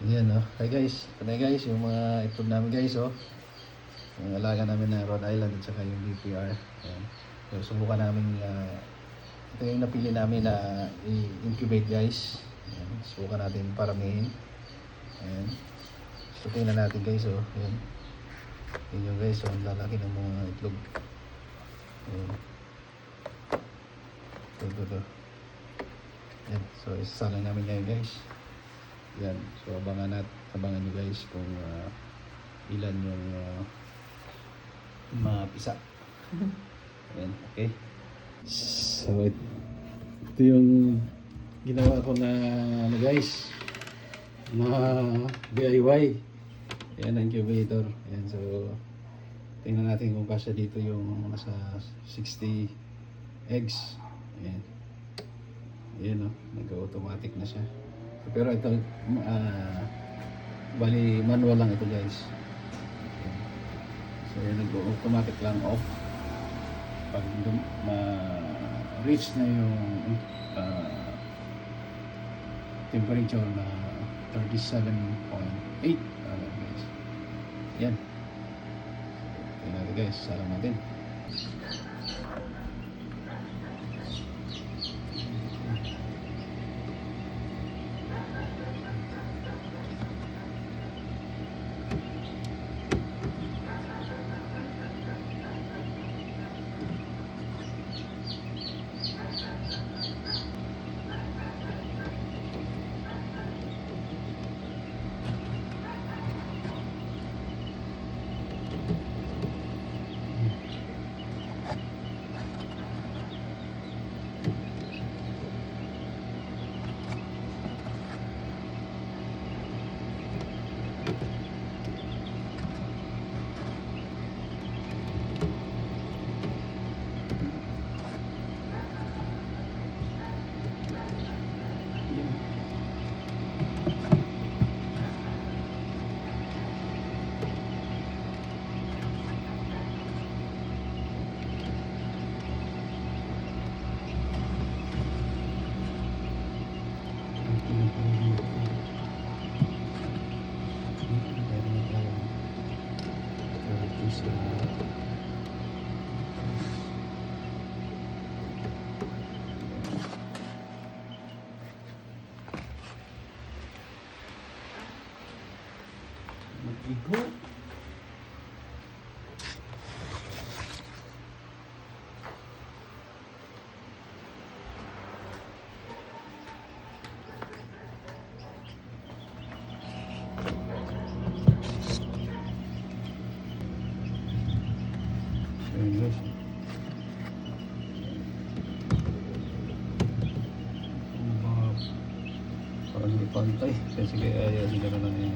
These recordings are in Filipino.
Ayan oh. Hi guys. Ito na guys, yung mga itlog namin guys oh. Yung alaga namin na Rhode Island at saka yung DPR. Ayan. So subukan namin ito yung napili namin na i-incubate guys. Ayan. Subukan natin paramihin. Ayan. So tingnan natin guys oh. Ayan. Ayan yung guys oh. Ang lalaki ng mga itlog. Ayan. Ito. Ayan. So isasala namin ngayon guys. Yan, so abangan nyo guys kung ilan yung mapisa. Ayan, okay. So ito yung ginawa ko na ano guys, na DIY. Ayan, incubator. Ayan, so tingnan natin kung kasya dito yung nasa 60 eggs. Ayan. Ayan o, nag-automatic na siya. Pero ito, bali manual lang ito guys. So yan, nag-automatic lang off. Pag ma-reach na yung temperature na 37.8 guys. Yan. Tingnan natin guys, salang natin. Mag-igo. Ayan guys. Parang hindi pantay. Kasi kaya sila na lang yan.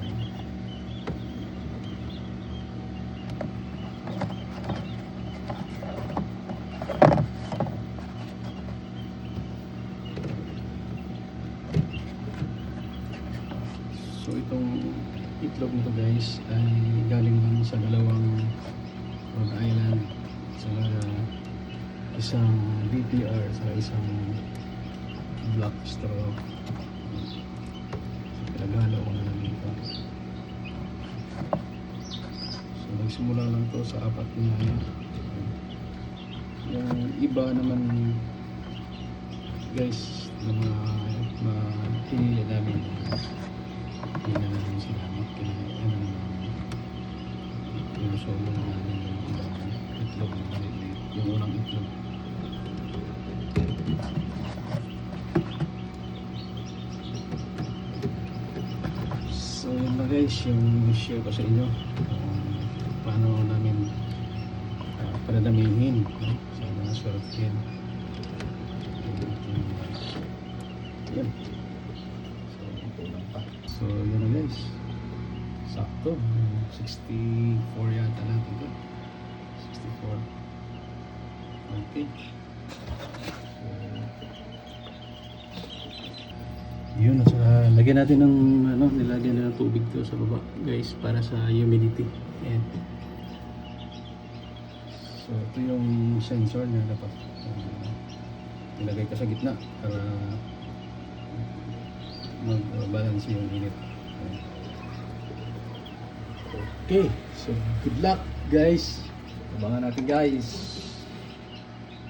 So itong itlog nito guys ay galing lang sa dalawang Rhode Island, sa isang BPR sa isang black straw. Pinaghalo ko na lang dito. So nagsimula lang to sa 4 na yung iba naman guys na mga pinili namin. Hindi na namin sila pinusolo na namin yung itlog na maliliit, yung unang itlog. So yun na guys, yung share ko sa inyo paano namin padadamihin sa mga swertian. Yan. So yun na guys, sakto 64 yata natin ito, 64. Okay, yun. So lagyan natin ng nilagyan na ng tubig to sa baba guys para sa humidity. And so ito yung sensor na dapat ilagay ka sa gitna para mag-balance yung init. Okay, so good luck guys. Abangan natin guys.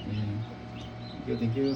Ayan. Thank you, thank you.